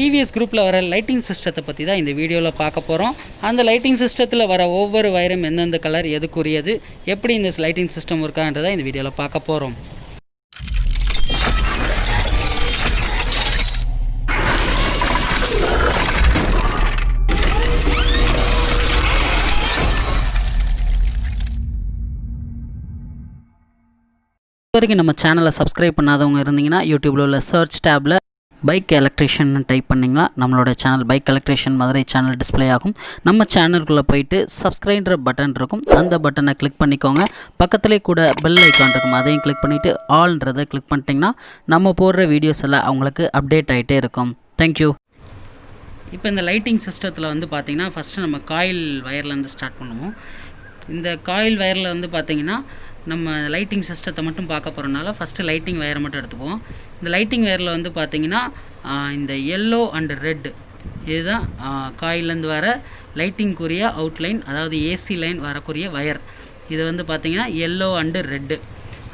TVS குரூப்பில் வர lighting சிஸ்டத்தை பற்றி தான் இந்த வீடியோவில் பார்க்க போகிறோம். அந்த லைட்டிங் சிஸ்டத்தில் வர ஒவ்வொரு வயரும் எந்தெந்த கலர் எதுக்குரியது, எப்படி இந்த லைட்டிங் சிஸ்டம் இருக்கான்றதை இந்த வீடியோவில் பார்க்க போகிறோம். வரைக்கும் நம்ம சேனலை சப்ஸ்கிரைப் பண்ணாதவங்க இருந்தீங்கன்னா யூடியூப்பில் உள்ள சர்ச் டேப்பில் பைக் எலக்ட்ரிஷியன் டைப் பண்ணிங்கன்னா நம்மளோட channel bike electrician Madurai channel display ஆகும். நம்ம சேனலுக்குள்ளே போயிட்டு சப்ஸ்கிரைப்ன்ற பட்டன் இருக்கும், அந்த பட்டனை கிளிக் பண்ணிக்கோங்க. பக்கத்துலேயே கூட பெல் ஐக்கான் இருக்கும், அதையும் கிளிக் பண்ணிவிட்டு ஆல்ன்றதை கிளிக் பண்ணிட்டிங்கன்னா நம்ம போடுற வீடியோஸ் எல்லாம் அவங்களுக்கு அப்டேட் ஆகிட்டே இருக்கும். தேங்க்யூ. இப்போ இந்த லைட்டிங் சிஸ்டத்தில் வந்து பார்த்திங்கன்னா ஃபஸ்ட்டு நம்ம காயில் வயர்லேருந்து ஸ்டார்ட் பண்ணுவோம். இந்த காயில் வயரில் வந்து பார்த்திங்கன்னா நம்ம லைட்டிங் சிஸ்டத்தை மட்டும் பார்க்க போகிறனால ஃபஸ்ட்டு லைட்டிங் வயரை மட்டும் எடுத்துக்குவோம். இந்த லைட்டிங் வயரில் வந்து பார்த்திங்கன்னா இந்த எல்லோ அண்டு ரெட் இதுதான் காயிலேருந்து வர லைட்டிங்குரிய அவுட்லைன், அதாவது ஏசி லைன் வரக்கூடிய வயர். இது வந்து பார்த்திங்கன்னா எல்லோ அண்டு ரெட்டு.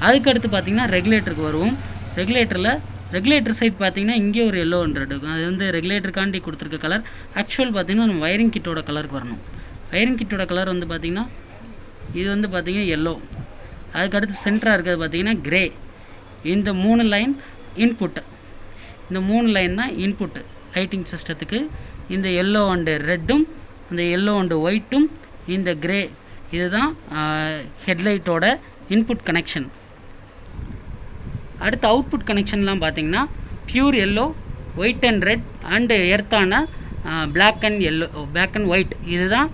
அதுக்கடுத்து பார்த்திங்கன்னா ரெகுலேட்டருக்கு வருவோம். ரெகுலேட்டர் சைட் பார்த்திங்கன்னா இங்கே ஒரு எல்லோ அண்ட் ரெட் இருக்கும். அது வந்து ரெகுலேட்டருக்காண்டி கொடுத்துருக்க கலர். ஆக்சுவல் பார்த்திங்கன்னா நம்ம வயரிங் கிட்டோட கலருக்கு வரணும். வயரிங் கிட்டோட கலர் வந்து பார்த்திங்கன்னா இது வந்து பார்த்திங்கன்னா எல்லோ. அதுக்கடுத்து சென்டராக இருக்கிறது பார்த்திங்கன்னா கிரே. இந்த 3 லைன் இன்புட்டு. இந்த 3 லைன் தான் இன்புட்டு லைட்டிங் சிஸ்டத்துக்கு. இந்த எல்லோ அண்டு ரெட்டும், இந்த எல்லோ அண்டு ஒயிட்டும், இந்த கிரே இதுதான் ஹெட்லைட்டோட இன்புட் கனெக்ஷன். அடுத்து அவுட்புட் கனெக்ஷன்லாம் பார்த்திங்கன்னா pure yellow, white and red and எர்த்தான பிளாக் அண்ட் ஒயிட் இதுதான்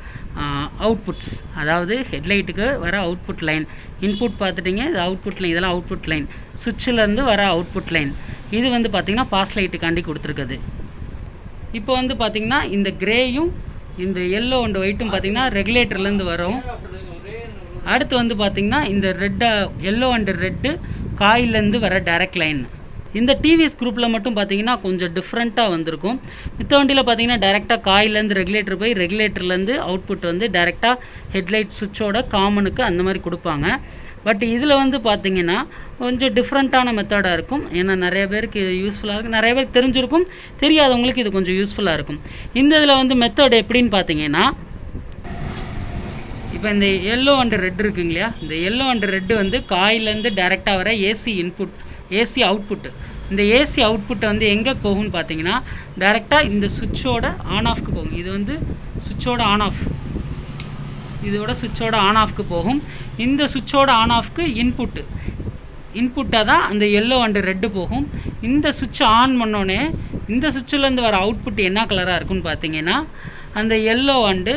அவுட்புட்ஸ். அதாவது ஹெட்லைட்டுக்கு வர அவுட்புட் லைன். இன்புட் பார்த்துட்டிங்க, இது அவுட்புட் லைன், இதெல்லாம் அவுட்புட் லைன். சுவிட்சிலேருந்து வர அவுட்புட் லைன். இது வந்து பார்த்திங்கன்னா பாஸ் லைட்டுக்காண்டி கொடுத்துருக்குது. இப்போ வந்து பார்த்திங்கன்னா இந்த கிரேயும் இந்த எல்லோ அண்ட் ஒயிட்டும் பார்த்திங்கன்னா ரெகுலேட்டர்லேருந்து வரும். அடுத்து வந்து பார்த்திங்கன்னா இந்த எல்லோ அண்டு ரெட்டு காயிலேருந்து வர டைரக்ட் லைன். இந்த டிவிஎஸ் குரூப்பில் மட்டும் பார்த்தீங்கன்னா கொஞ்சம் டிஃப்ரெண்ட்டாக வந்திருக்கும். மித்த வண்டியில் பார்த்தீங்கன்னா டேரெக்டாக காயிலேருந்து ரெகுலேட்டர் போய் ரெகுலேட்டர்லேருந்து அவுட்புட் வந்து டேரெக்டாக ஹெட்லைட் சுவிட்சோட காமனுக்கு அந்த மாதிரி கொடுப்பாங்க. பட் இதில் வந்து பார்த்திங்கன்னா கொஞ்சம் டிஃப்ரெண்ட்டான மெத்தடாக இருக்கும். ஏன்னா நிறைய பேருக்கு இது யூஸ்ஃபுல்லாக இருக்கும், நிறைய பேருக்கு தெரிஞ்சிருக்கும், தெரியாதவங்களுக்கு இது கொஞ்சம் யூஸ்ஃபுல்லாக இருக்கும். இந்த இதில் வந்து மெத்தட் எப்படின்னு பார்த்தீங்கன்னா, இப்போ இந்த எல்லோ அண்டு ரெட் இருக்குங்க இல்லையா, இந்த எல்லோ அண்டு ரெட்டு வந்து காயிலேருந்து டேரெக்டாக வர ஏசி அவுட்புட்டு. இந்த ஏசி அவுட்புட்டை வந்து எங்கே போகும்னு பார்த்தீங்கன்னா டைரெக்டாக இந்த சுவிட்சோட ஆன் ஆஃப்க்கு போகும். இது வந்து சுவிட்சோட ஆன் ஆஃப், இதோட சுவிட்சோட ஆன் ஆஃப்க்கு போகும். இந்த சுவிட்சோட ஆன் ஆஃப்க்கு இன்புட்டாக தான் அந்த எல்லோ அண்டு ரெட்டு போகும். இந்த சுவிட்சை ஆன் பண்ணோன்னே இந்த சுவிட்சிலேருந்து வர அவுட்புட் என்ன கலராக இருக்குன்னு பார்த்தீங்கன்னா அந்த எல்லோ அண்டு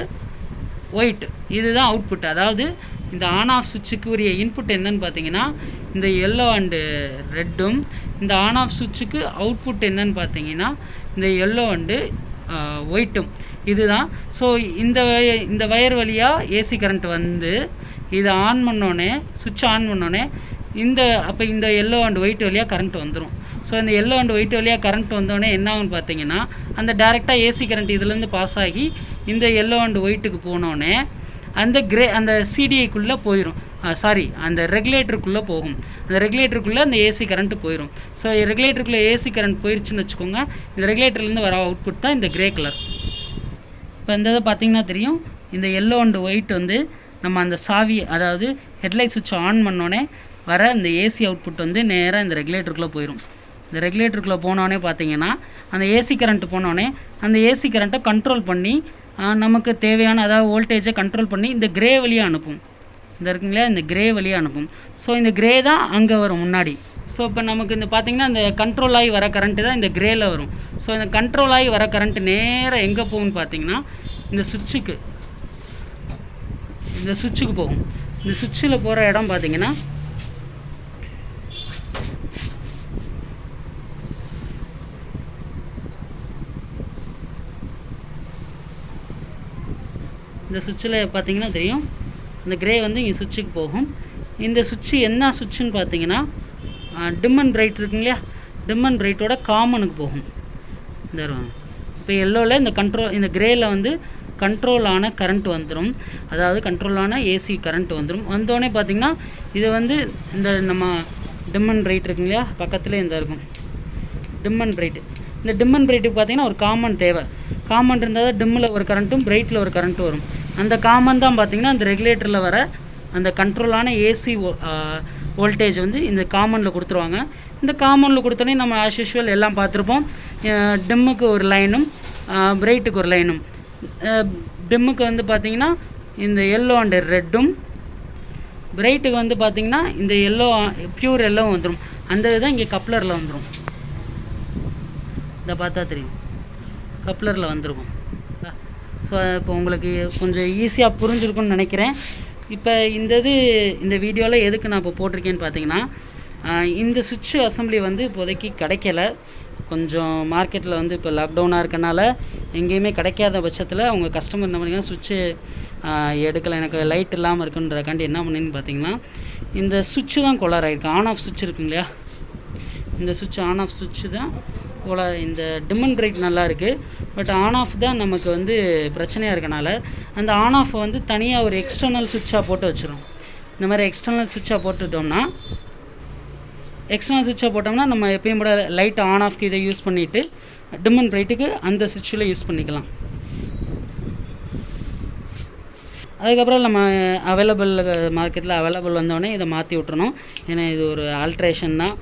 ஒயிட் இதுதான் அவுட்புட். அதாவது இந்த ஆன் ஆஃப் சுவிட்சுக்கு உரிய இன்புட் என்னன்னு பார்த்தீங்கன்னா இந்த எல்லோ அண்டு ரெட்டும், இந்த ஆன் ஆஃப் சுவிட்சுக்கு அவுட்புட் என்னன்னு பார்த்தீங்கன்னா இந்த எல்லோ அண்டு ஒயிட்டும் இதுதான். ஸோ இந்த வயர் வழியாக ஏசி கரண்ட் வந்து இதை ஆன் பண்ணோன்னே, சுவிட்ச் ஆன் பண்ணோன்னே அப்போ இந்த எல்லோ அண்டு ஒயிட் வழியாக கரண்ட் வந்துடும். ஸோ இந்த எல்லோ அண்டு ஒயிட் வழியாக கரண்ட் வந்தோடனே என்ன ஆகுன்னு பார்த்தீங்கன்னா அந்த டேரெக்டாக ஏசி கரண்ட் இதுலேருந்து பாஸ் ஆகி இந்த எல்லோ அண்டு ஒயிட்டுக்கு போனோடனே அந்த சிடிஐக்குள்ளே போயிடும். அந்த ரெகுலேட்டருக்குள்ளே போகும். அந்த ரெகுலேட்டருக்குள்ளே அந்த ஏசி கரண்ட்டு போயிடும். ஸோ ரெகுலேட்டருக்குள்ளே ஏசி கரண்ட் போயிடுச்சுன்னு வச்சுக்கோங்க, இந்த ரெகுலேட்டர்லேருந்து வர அவுட்புட் தான் இந்த கிரே கலர். இப்போ இந்த இதை பார்த்திங்கன்னா தெரியும், இந்த எல்லோ அண்டு ஒயிட் வந்து நம்ம அந்த சாவி, அதாவது ஹெட்லைட் சுவிட்ச் ஆன் பண்ணோன்னே வர இந்த ஏசி அவுட்புட் வந்து நேராக இந்த ரெகுலேட்டருக்குள்ளே போயிடும். இந்த ரெகுலேட்டருக்குள்ளே போனோடனே பார்த்திங்கன்னா அந்த ஏசி கரண்ட்டு போனோடனே அந்த ஏசி கரண்ட்டை கண்ட்ரோல் பண்ணி நமக்கு தேவையான, அதாவது வோல்டேஜை கண்ட்ரோல் பண்ணி இந்த கிரே வழியாக அனுப்பும். இந்த இருக்குங்களா, இந்த கிரே வழியாக அனுப்பும். ஸோ இந்த கிரே தான் அங்கே வரும் முன்னாடி. ஸோ இப்போ நமக்கு இந்த பார்த்திங்கன்னா இந்த கண்ட்ரோல் ஆகி வர கரண்ட்டு தான் இந்த கிரேயில் வரும். ஸோ இந்த கண்ட்ரோல் ஆகி வர கரண்ட்டு நேராக எங்கே போகும்னு பார்த்தீங்கன்னா இந்த சுவிட்சுக்கு போகும். இந்த சுவிட்சில் போகிற இடம் பார்த்திங்கன்னா இந்த சுவிட்சில் பார்த்திங்கன்னா தெரியும், இந்த கிரே வந்து இங்கே சுவிட்சுக்கு போகும். இந்த சுவிட்சு என்ன சுவிட்சுன்னு பார்த்தீங்கன்னா டிம் அண்ட் பிரைட் இருக்குங்க இல்லையா, டிம் அண்ட் பிரைட்டோட காமனுக்கு போகும். இந்த இப்போ எல்லோவில் இந்த கிரேயில் வந்து கண்ட்ரோலான கரண்ட் வந்துடும், அதாவது கண்ட்ரோலான ஏசி கரண்ட் வந்துடும். வந்தோடனே பார்த்திங்கன்னா இது வந்து இந்த நம்ம டிம் அண்ட் பிரைட் இருக்குங்க இல்லையா, பக்கத்தில் இந்த இருக்கும் டிம் அண்ட் பிரைட். இந்த டிம் அண்ட் பிரைட்டுக்கு பார்த்தீங்கன்னா ஒரு காமன் தேவை. காமன் இருந்தால் தான் டிம்மில் ஒரு கரண்ட்டும் பிரைட்டில் ஒரு கரண்ட்டும் வரும். அந்த காமன் தான் பார்த்தீங்கன்னா அந்த ரெகுலேட்டரில் வர அந்த கண்ட்ரோலான ஏசி வோல்டேஜ் வந்து இந்த காமனில் கொடுத்துருவாங்க. இந்த காமனில் கொடுத்தோன்னே நம்ம ஆஸ் யூஷுவல் எல்லாம் பார்த்துருப்போம். டிம்முக்கு ஒரு லைனும் பிரைட்டுக்கு ஒரு லைனும். டிம்முக்கு வந்து பார்த்திங்கன்னா இந்த எல்லோ அண்ட் ரெட்டும், பிரைட்டுக்கு வந்து பார்த்திங்கன்னா இந்த எல்லோ பியூர் எல்லோ வந்துடும். அந்த இதுதான் இங்கே கப்ளரில் வந்துடும். இதை பார்த்தா தெரியும், கப்ளரில் வந்துருக்கும். ஸோ இப்போ உங்களுக்கு கொஞ்சம் ஈஸியாக புரிஞ்சிருக்குன்னு நினைக்கிறேன். இப்போ இந்த வீடியோவில் எதுக்கு நான் இப்போ போட்டிருக்கேன்னு பார்த்தீங்கன்னா, இந்த சுவிட்ச் அசம்பிளி வந்து இப்போதைக்கு கிடைக்கல. கொஞ்சம் மார்க்கெட்டில் வந்து இப்போ லாக்டவுனாக இருக்கனால எங்கேயுமே கிடைக்காத பட்சத்தில் அவங்க கஸ்டமர் என்ன பண்ணிங்கன்னா சுவிட்சு எடுக்கலை, எனக்கு லைட் இல்லாமல் இருக்குன்றக்காண்டி என்ன பண்ணின்னு பார்த்தீங்கன்னா, இந்த சுவிட்சு தான் கொலார் ஆகிருக்கு. ஆன் ஆஃப் சுவிட்ச் இருக்குங்க இல்லையா, இந்த சுவிட்ச் ஆன் ஆஃப் சுவிட்சு தான் கொலார். இந்த டிம் அண்ட் பிரைட் நல்லா இருக்குது, பட் ஆன் ஆஃப் தான் நமக்கு வந்து பிரச்சனையாக இருக்கனால அந்த ஆன் ஆஃப் வந்து தனியாக ஒரு எக்ஸ்டர்னல் சுவிட்சாக போட்டு வச்சிடும். இந்த மாதிரி எக்ஸ்டர்னல் சுவிட்சாக போட்டோம்னா நம்ம எப்பயும் கூட லைட் ஆன் ஆஃப்க்கு இதை யூஸ் பண்ணிவிட்டு டிம் அண்ட் பிரைட்டுக்கு அந்த சுவிட்சில் யூஸ் பண்ணிக்கலாம். அதுக்கப்புறம் நம்ம மார்க்கெட்டில் அவைலபிள் வந்தோடனே இதை மாற்றி விட்டுறணும். ஏன்னா இது ஒரு ஆல்ட்ரேஷன் தான்.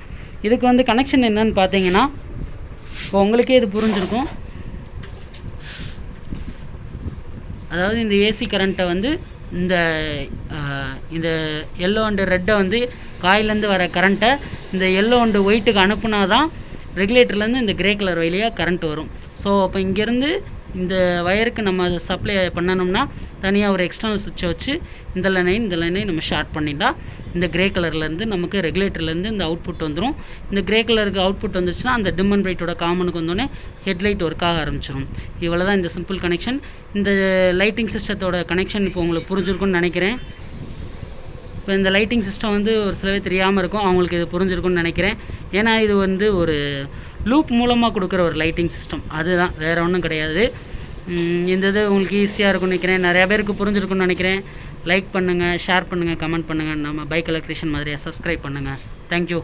இதுக்கு வந்து கனெக்ஷன் என்னன்னு பார்த்தீங்கன்னா, இப்போ உங்களுக்கே இது புரிஞ்சிருக்கும். அதாவது இந்த ஏசி கரண்ட்டை வந்து இந்த எல்லோ அண்டு ரெட்டை வந்து காயிலேருந்து வர கரண்ட்டை இந்த எல்லோ அண்டு ஒயிட்டுக்கு அனுப்புனா தான் ரெகுலேட்டர்லேருந்து இந்த கிரே கலர் வழியாக கரண்ட் வரும். ஸோ அப்போ இங்கேருந்து இந்த வயருக்கு நம்ம சப்ளை பண்ணணும்னா தனியாக ஒரு எக்ஸ்டர்னல் சுவிட்சை வச்சு இந்த லைனை நம்ம ஷார்ட் பண்ணிட்டா இந்த கிரே கலர்லேருந்து நமக்கு ரெகுலேட்டர்லேருந்து இந்த அவுட்புட் வந்துடும். இந்த கிரே கலருக்கு அவுட்புட் வந்துச்சுன்னா அந்த டிம் அண்ட் பிரைட்டோட காமனுக்கு வந்தோடனே ஹெட்லைட் ஒர்க் ஆக ஆரம்பிச்சிடும். இவ்வளோ தான் இந்த சிம்பிள் கனெக்ஷன். இந்த லைட்டிங் சிஸ்டத்தோட கனெக்ஷன் இப்போ உங்களுக்கு புரிஞ்சிருக்குன்னு நினைக்கிறேன். இப்போ இந்த லைட்டிங் சிஸ்டம் வந்து ஒரு சிலவே தெரியாமல் இருக்கும், அவங்களுக்கு இது புரிஞ்சிருக்குன்னு நினைக்கிறேன். ஏன்னா இது வந்து ஒரு லூப் மூலமாக கொடுக்குற ஒரு லைட்டிங் சிஸ்டம், அதுதான், வேறு ஒன்றும் கிடையாது. இந்த இது உங்களுக்கு ஈஸியாக இருக்கும்னு நினைக்கிறேன். நிறையா பேருக்கு புரிஞ்சிருக்குன்னு நினைக்கிறேன். லைக் பண்ணுங்கள், ஷேர் பண்ணுங்கள், கமெண்ட் பண்ணுங்கள். நம்ம பைக் எலக்ட்ரிஷியன் மாதிரியாக சப்ஸ்கிரைப் பண்ணுங்கள். தேங்க்யூ.